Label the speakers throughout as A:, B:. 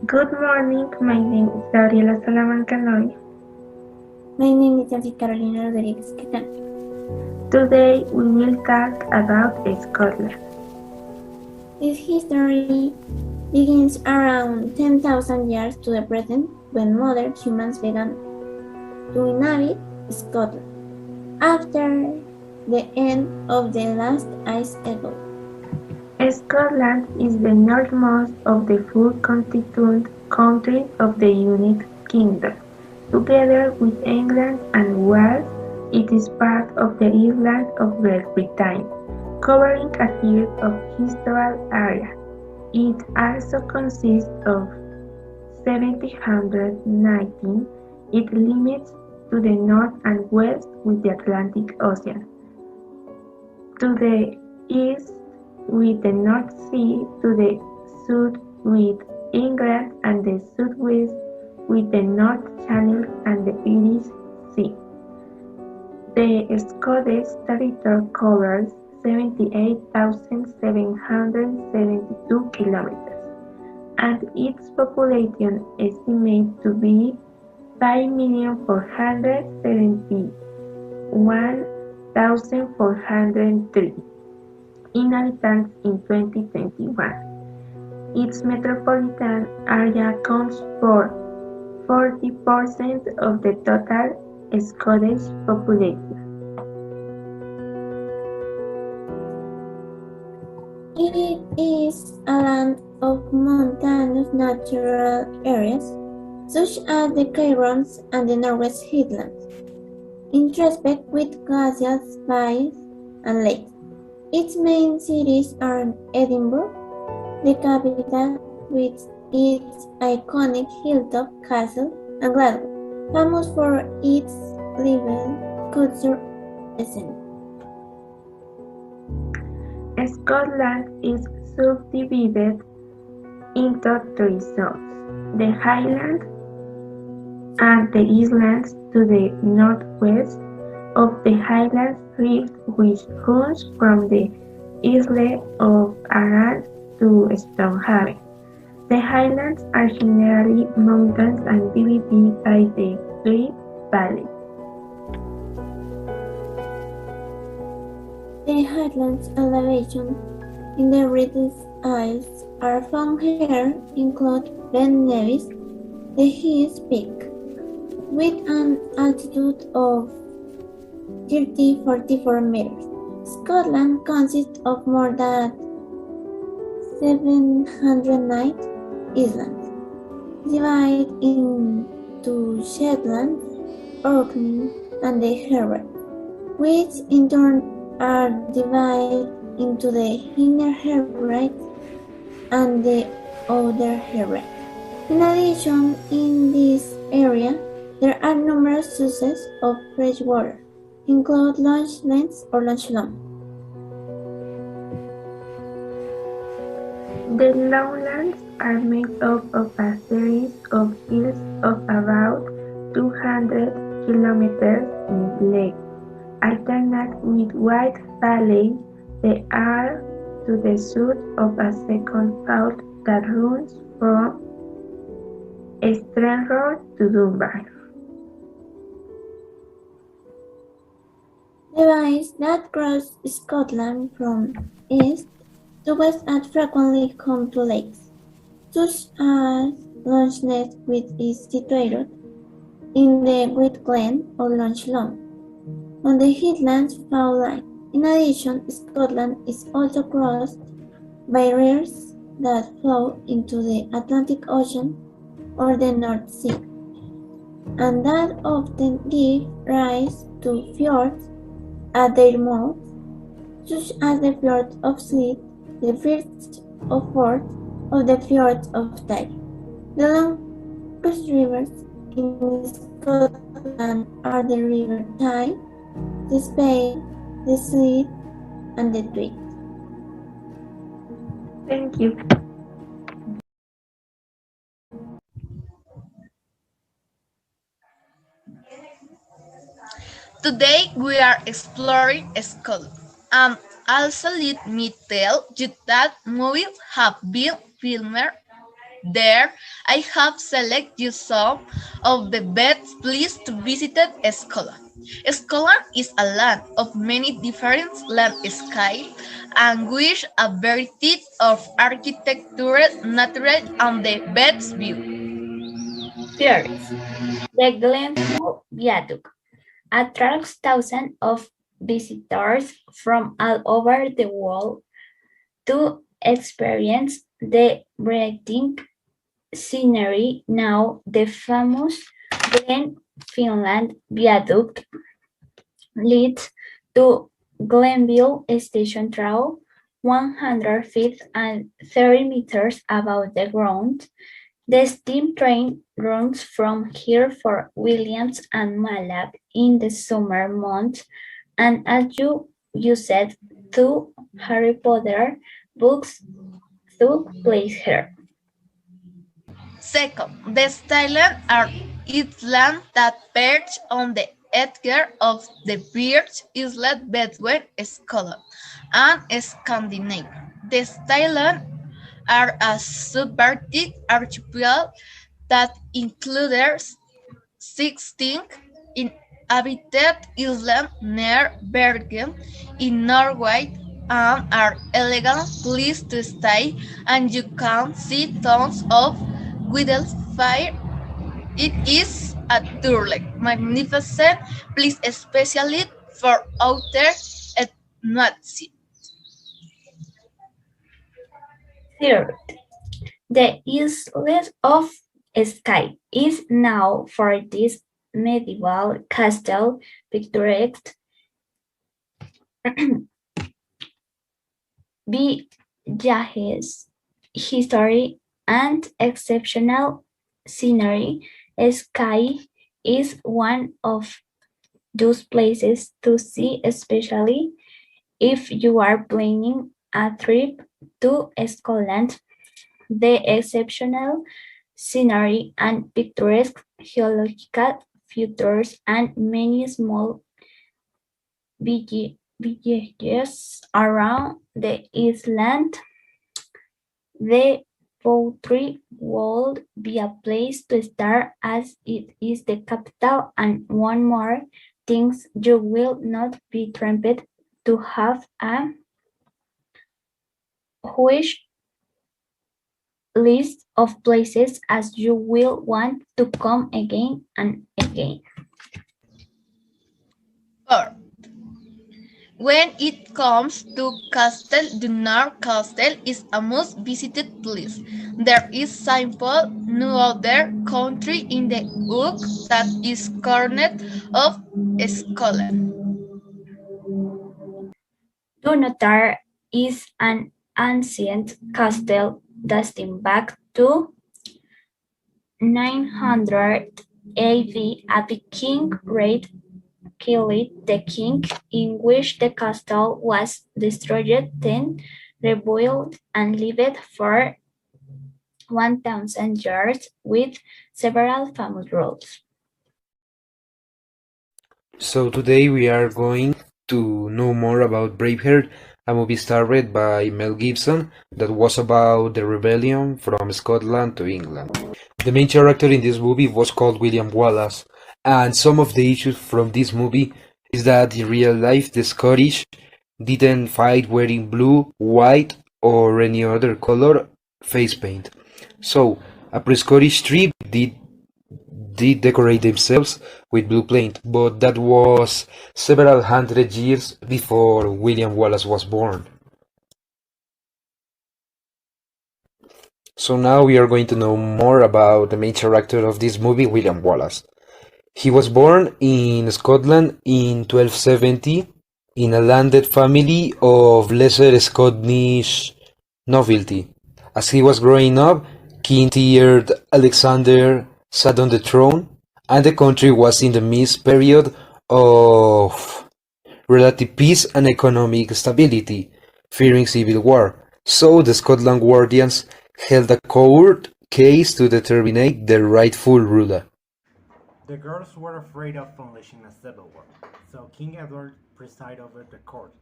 A: Good morning, my name is Gabriela Salamanca Noy.
B: My name is Nancy Carolina Rodriguez Quetan.
A: Today we will talk about Scotland.
B: Its history begins around 10,000 years to the present when modern humans began to inhabit Scotland after the end of the last ice age.
A: Scotland is the northmost of the four constituent countries of the United Kingdom. Together with England and Wales, it is part of the island of Great Britain, covering a third of historical area. It also consists of 719. It limits to the north and west with the Atlantic Ocean, to the east with the North Sea, to the south with England, and the southwest with the North Channel and the Irish Sea. The Scottish territory covers 78,772 kilometers, and its population estimated to be 5,471,403 inhabitants in 2021. Its metropolitan area accounts for 40% of the total Scottish population.
B: It is a land of mountainous natural areas, such as the Cairns and the Norwest Highlands, interspersed with glaciers, valleys, and lakes. Its main cities are Edinburgh, the capital, with its iconic hilltop castle, and Glasgow, famous for its lively culture scene.
A: Scotland is subdivided into three zones: the Highlands and the Islands to the northwest of the Highlands Rift, which runs from the Isle of Arran to Stonehaven. The Highlands are generally mountains and divided by the Great Valley.
B: The Highlands elevation in the British Isles are found here include Ben Nevis, the highest peak, with an altitude of 44 meters. Scotland consists of more than 709 islands, divided into Shetland, Orkney, and the Hebrides, which in turn are divided into the Inner Hebrides and the Outer Hebrides. In addition, in this area, there are numerous sources of fresh water, including Loch Ness or Loch Lomond.
A: The lowlands are made up of a series of hills of about 200 kilometers in length, alternate with wide valleys. They are to the south of a second fault that runs from Stranraer to Dunbar.
B: The valleys that cross Scotland from east to west are frequently home to lakes, such as Loch Ness, which is situated in the Great Glen or Loch Lomond, on the Highlands fault line. In addition, Scotland is also crossed by rivers that flow into the Atlantic Ocean or the North Sea, and that often give rise to fjords at their mouths, such as the Fjord of Sleat, the first of fourth of the fjords of Tyne. The longest rivers in Scotland are the River Tyne, the Spey, the Sleat, and the Tweed.
A: Thank you.
C: Today we are exploring Scotland. Also let me tell you that movies have been filmed There, I have selected you some of the best places to visit Scotland. Scotland is a land of many different landscapes and with a variety of architecture, natural, and the best view.
B: First, the Glenview Viaduct attracts thousands of visitors from all over the world to experience the breathtaking scenery. Now, the famous Glen Finland Viaduct leads to Glenville Station through 100 feet and 30 meters above the ground. The steam train runs from here for Williams and Malab in the summer months, and as you said, two Harry Potter books took place here.
C: Second, the Thailand are islands that perch on the edge of the Birch Islet between Scotland and Scandinavia. The Thailand are a subarctic archipelago that includes 16 inhabited islands near Bergen in Norway and are elegant place to stay, and you can see tons of wildfire. It is a truly magnificent place, especially for outer ethnicities.
B: Third, the Islet of Skye is now for this medieval castle picturesque villages, history, and exceptional scenery. Skye is one of those places to see, especially if you are planning a trip to Scotland. The exceptional scenery and picturesque geological features and many small villages around the island. The poetry would be a place to start as it is the capital, and one more things you will not be tempted to have a wish list of places as you will want to come again and again.
C: Four, when it comes to Castle Dunnar, Castle is a most visited place. There is simple no other country in the book that is cornered of Scotland.
B: Dunotar is an ancient castle dating back to 900 AD. A Viking raid killed the king, in which the castle was destroyed, then rebuilt and lived for 1,000 years with several famous rules.
D: So today we are going to know more about Braveheart, a movie starred by Mel Gibson that was about the rebellion from Scotland to England. The main character in this movie was called William Wallace, and some of the issues from this movie is that in real life the Scottish didn't fight wearing blue, white, or any other color face paint. So a pre-Scottish tribe did decorate themselves with blue paint, but that was several hundred years before William Wallace was born. So now we are going to know more about the main character of this movie, William Wallace. He was born in Scotland in 1270 in a landed family of lesser Scottish nobility. As he was growing up, King Tiered Alexander sat on the throne, and the country was in the midst period of relative peace and economic stability, fearing civil war. So the Scotland Guardians held a court case to determine the rightful ruler.
E: The girls were afraid of unleashing a civil war, so King Edward presided over the court.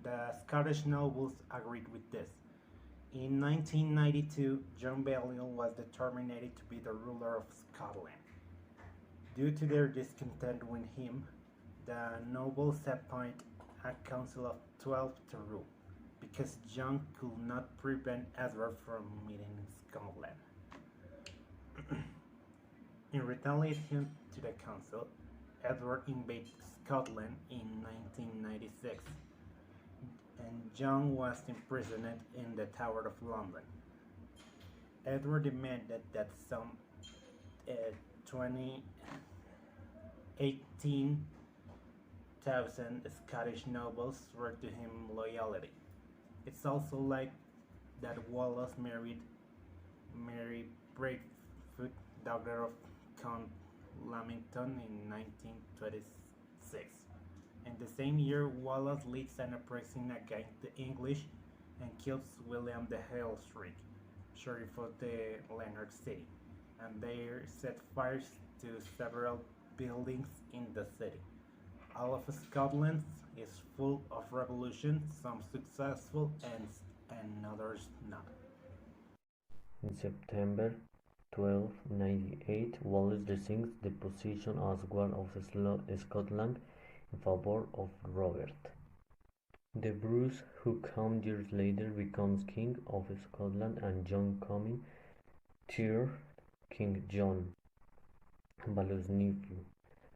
E: The Scottish nobles agreed with this. In 1992, John Balliol was determined to be the ruler of Scotland. Due to their discontent with him, the nobles appointed a council of 12 to rule, because John could not prevent Edward from meeting Scotland. In retaliation to the council, Edward invaded Scotland in 1996, and John was imprisoned in the Tower of London. Edward demanded that some 18,000 Scottish nobles swore to him loyalty. It's also like that Wallace married Mary Braidfoot, daughter of Count Lamington, in 1926. In the same year, Wallace leads an uprising against the English and kills William the Hailstreak, sheriff of the Lanark City, and they set fires to several buildings in the city. All of Scotland is full of revolutions, some successful and others not.
F: In September 1298, Wallace resigns the position as Guard of Scotland in favor of Robert the Bruce, who years later becomes King of Scotland, and John Comyn, third King John Balliol's nephew.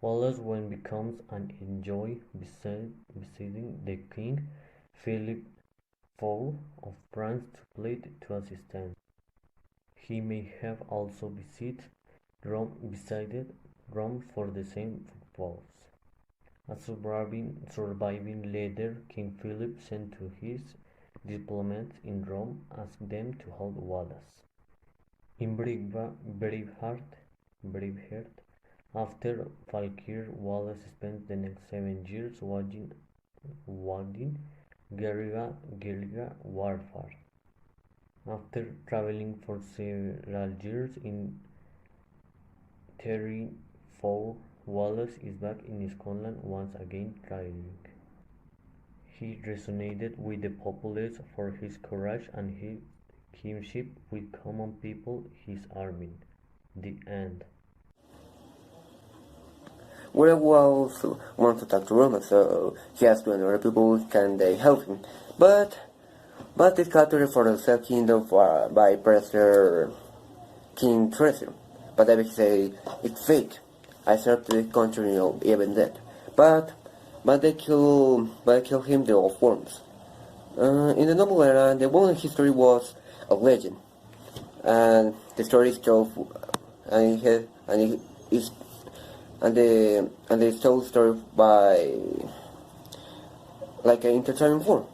F: Wallace then becomes an envoy besieging the King Philip IV of France to plead to assistance. He may have also visited Rome for the same purpose. A surviving letter King Philip sent to his diplomats in Rome asked them to help Wallace. In Braveheart, after Falkirk, Wallace spent the next 7 years waging guerrilla warfare. After traveling for several years in 34, Wallace is back in Scotland once again traveling. He resonated with the populace for his courage and his kinship with common people, his army. The end.
G: Well, also wants to talk to Roma, so he asks to other people, can they help him? But it's captured for the South Kingdom by Pressure King Treasure. But they say it's fake. I served the country even dead. But they kill him the old forms. In the novel era, the Wallen history was a legend, and the story is told, and it's told story by like an entertainment form,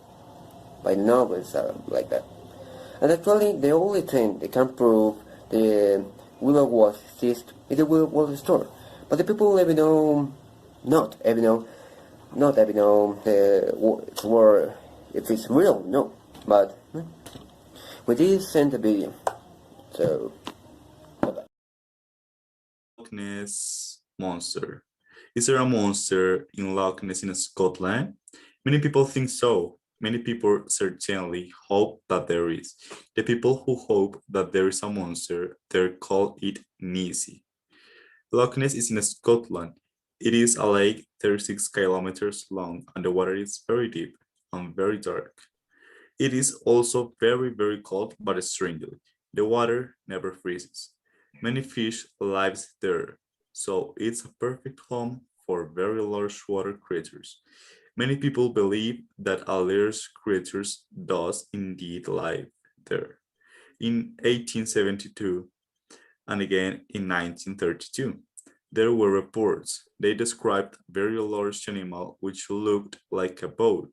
G: by novels like that. And actually, the only thing they can prove the Willow was exist is the Willow was store. But the people even know, not even know the word if it's real, no. But we did send a video, so bye-bye.
H: Loch Ness Monster. Is there a monster in Loch Ness in Scotland? Many people think so. Many people certainly hope that there is. The people who hope that there is a monster, they call it Nessie. Loch Ness is in Scotland. It is a lake 36 kilometers long, and the water is very deep and very dark. It is also very, very cold, but strangely, the water never freezes. Many fish live there, so it's a perfect home for very large water creatures. Many people believe that a large creatures does indeed live there. In 1872 and again in 1932, there were reports. They described a very large animal which looked like a boat.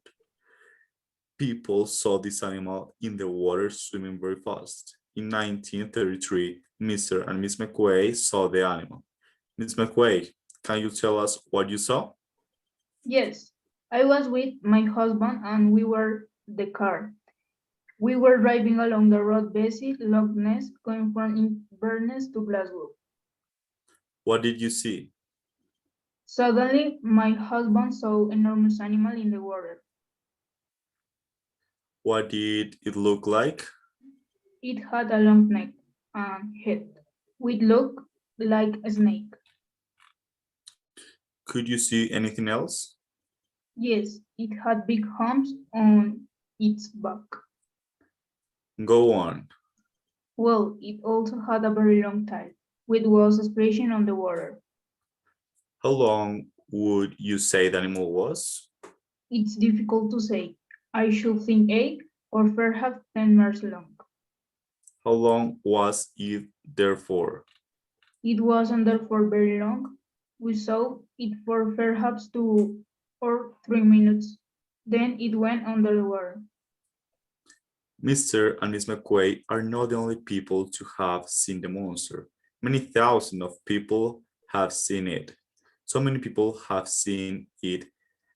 H: People saw this animal in the water swimming very fast. In 1933, Mr. and Miss McQuay saw the animal. Miss McQuay, can you tell us what you saw?
I: Yes, I was with my husband and we were the car. We were driving along the road beside Loch Ness, going from Inverness to Glasgow.
H: What did you see?
I: Suddenly, my husband saw an enormous animal in the water.
H: What did it look like?
I: It had a long neck and head, which looked like a snake.
H: Could you see anything else?
I: Yes, it had big humps on its back.
H: Go on.
I: Well, it also had a very long tail, which was splashing on the water.
H: How long would you say the animal was?
I: It's difficult to say. I should think 8 or perhaps 10 meters long.
H: How long was it there for?
I: It wasn't there for very long. We saw it for perhaps 2 or 3 minutes. Then it went under the water.
H: Mr. and Miss McQuay are not the only people to have seen the monster. Many thousands of people have seen it. So many people have seen it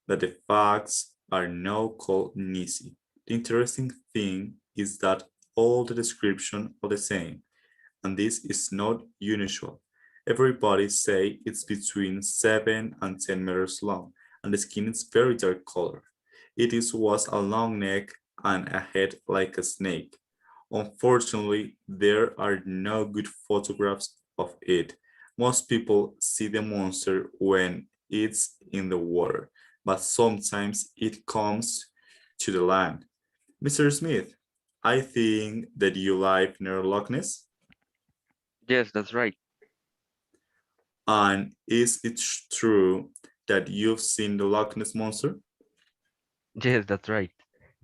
H: that the facts are now called Nisi. The interesting thing is that all the descriptions are the same, and this is not unusual. Everybody say it's between 7 and 10 meters long, and the skin is very dark color. Was a long neck and a head like a snake. Unfortunately, there are no good photographs of it. Most people see the monster when it's in the water, but sometimes it comes to the land. Mr. Smith, I think that you live near Loch Ness.
J: Yes, that's right.
H: And is it true that you've seen the Loch Ness monster?
J: Yes, that's right.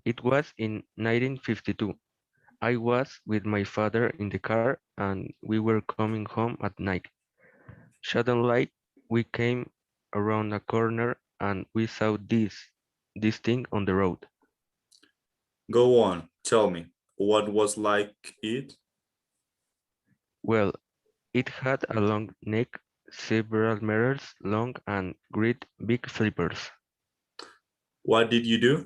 J: It was in 1952. I was with my father in the car and we were coming home at night. Suddenly, we came around a corner and we saw this thing on the road.
H: Go on, tell me, what was like it?
J: Well, it had a long neck, several meters long and great big flippers.
H: What did you do?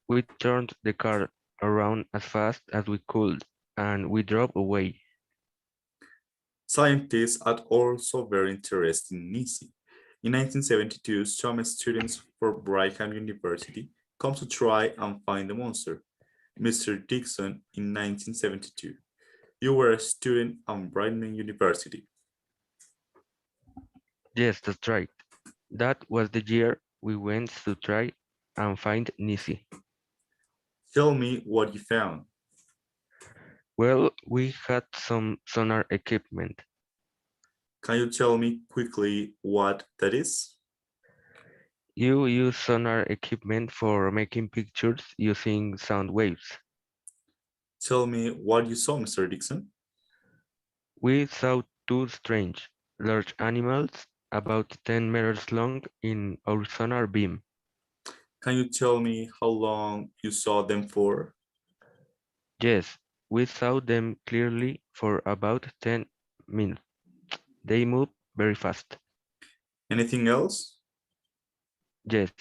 J: We turned the car around as fast as we could and we drove away.
H: Scientists are also very interested in Nisi. In 1972, some students from Brigham University come to try and find the monster. Mr. Dixon, in 1972, you were a student at Brigham University.
J: Yes, that's right. That was the year we went to try and find Nisi.
H: Tell me what you found.
J: Well, we had some sonar equipment.
H: Can you tell me quickly what that is?
J: You use sonar equipment for making pictures using sound waves.
H: Tell me what you saw, Mr. Dixon.
J: We saw two strange, large animals about 10 meters long in our sonar beam.
H: Can you tell me how long you saw them for?
J: Yes, we saw them clearly for about 10 minutes. They moved very fast.
H: Anything else?
J: Yes,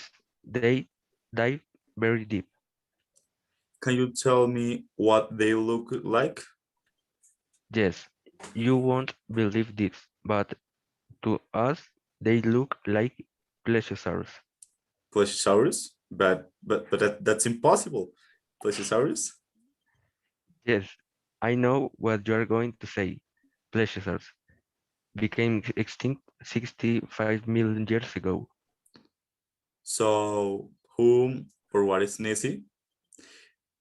J: they dive very deep.
H: Can you tell me what they look like?
J: Yes, you won't believe this, but to us, they look like plesiosaurs.
H: Plesiosaurus? That's impossible. Plesiosaurus?
J: Yes, I know what you are going to say. Plesiosaurs became extinct 65 million years ago.
H: So, whom or what is Nessie?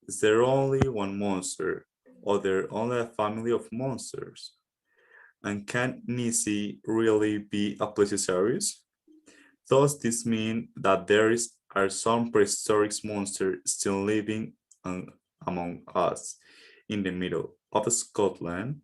H: Is there only one monster, or there only a family of monsters? And can Nessie really be a plesiosaurus? Does this mean that are some prehistoric monsters still living among us in the middle of Scotland?